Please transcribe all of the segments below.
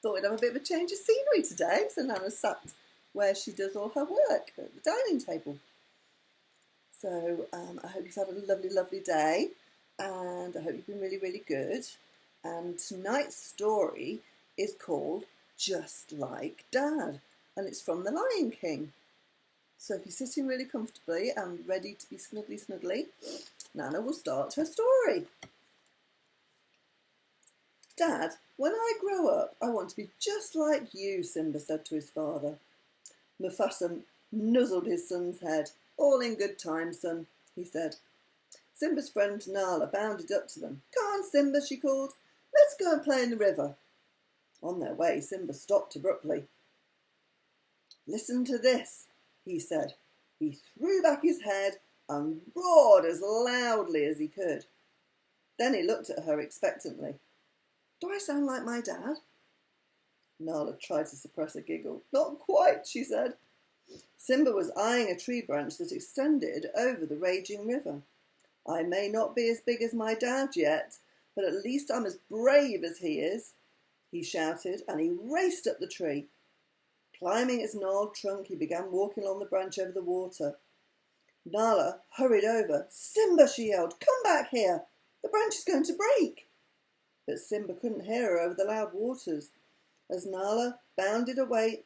thought we'd have a bit of a change of scenery today. So Nana sat where she does all her work at the dining table. So I hope you've had a lovely, lovely day, and I hope you've been really, really good. And tonight's story is called Just Like Dad, and it's from The Lion King. So if you're sitting really comfortably and ready to be snuggly, Nana will start her story. Dad, when I grow up, I want to be just like you, Simba said to his father. Mufasa nuzzled his son's head. All in good time, son, he said. Simba's friend Nala bounded up to them. Come on, Simba, she called. Let's go and play in the river. On their way, Simba stopped abruptly. Listen to this, he said. He threw back his head and roared as loudly as he could. Then he looked at her expectantly. Do I sound like my dad? Nala tried to suppress a giggle. Not quite, she said. Simba was eyeing a tree branch that extended over the raging river. I may not be as big as my dad yet, but at least I'm as brave as he is, he shouted, and he raced up the tree. Climbing its gnarled trunk, he began walking along the branch over the water. Nala hurried over. Simba, she yelled, come back here. The branch is going to break. But Simba couldn't hear her over the loud waters. As Nala bounded away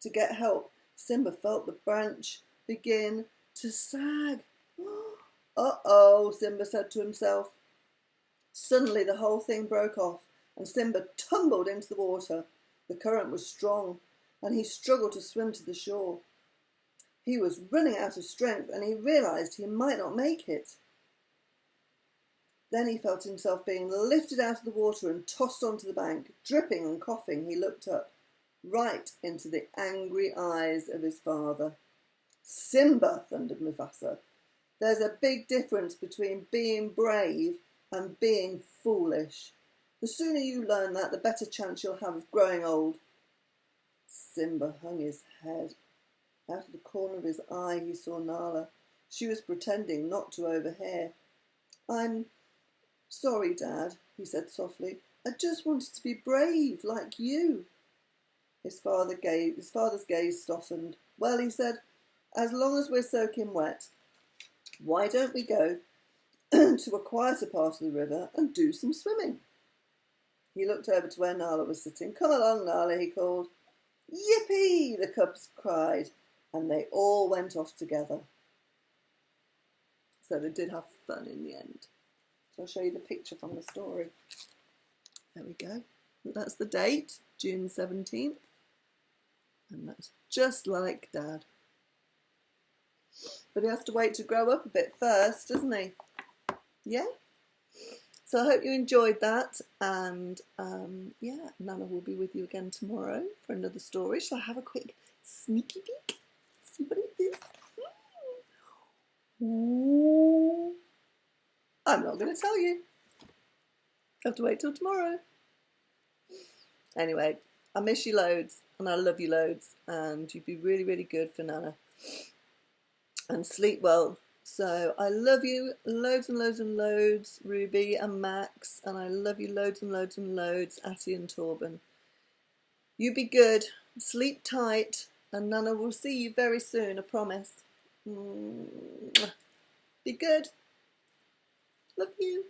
to get help, Simba felt the branch begin to sag. Uh-oh, Simba said to himself. Suddenly the whole thing broke off, and Simba tumbled into the water. The current was strong, and he struggled to swim to the shore. He was running out of strength, and he realised he might not make it. Then he felt himself being lifted out of the water and tossed onto the bank. Dripping and coughing, he looked up, right into the angry eyes of his father. Simba, thundered Mufasa, there's a big difference between being brave and being foolish. The sooner you learn that, the better chance you'll have of growing old. Simba hung his head. Out of the corner of his eye he saw Nala. She was pretending not to overhear. I'm sorry, Dad, he said softly. I just wanted to be brave like you. His father's gaze softened. Well, he said, as long as we're soaking wet, why don't we go to a quieter part of the river and do some swimming? He looked over to where Nala was sitting. Come along, Nala, he called. Yippee, the cubs cried, and they all went off together. So they did have fun in the end. So I'll show you the picture from the story. There we go. That's the date, June 17th. And that's just like Dad. But he has to wait to grow up a bit first, doesn't he? Yeah? So I hope you enjoyed that. And yeah, Nana will be with you again tomorrow for another story. Shall I have a quick sneaky peek? See what it is? Ooh. I'm not going to tell you. Have to wait till tomorrow. Anyway, I miss you loads and I love you loads, and you'd be really, really good for Nana. And sleep well. So I love you loads and loads and loads, Ruby and Max, and I love you loads and loads and loads, Atty and Torben. You be good, sleep tight, and Nana will see you very soon, I promise. Be good. Love you.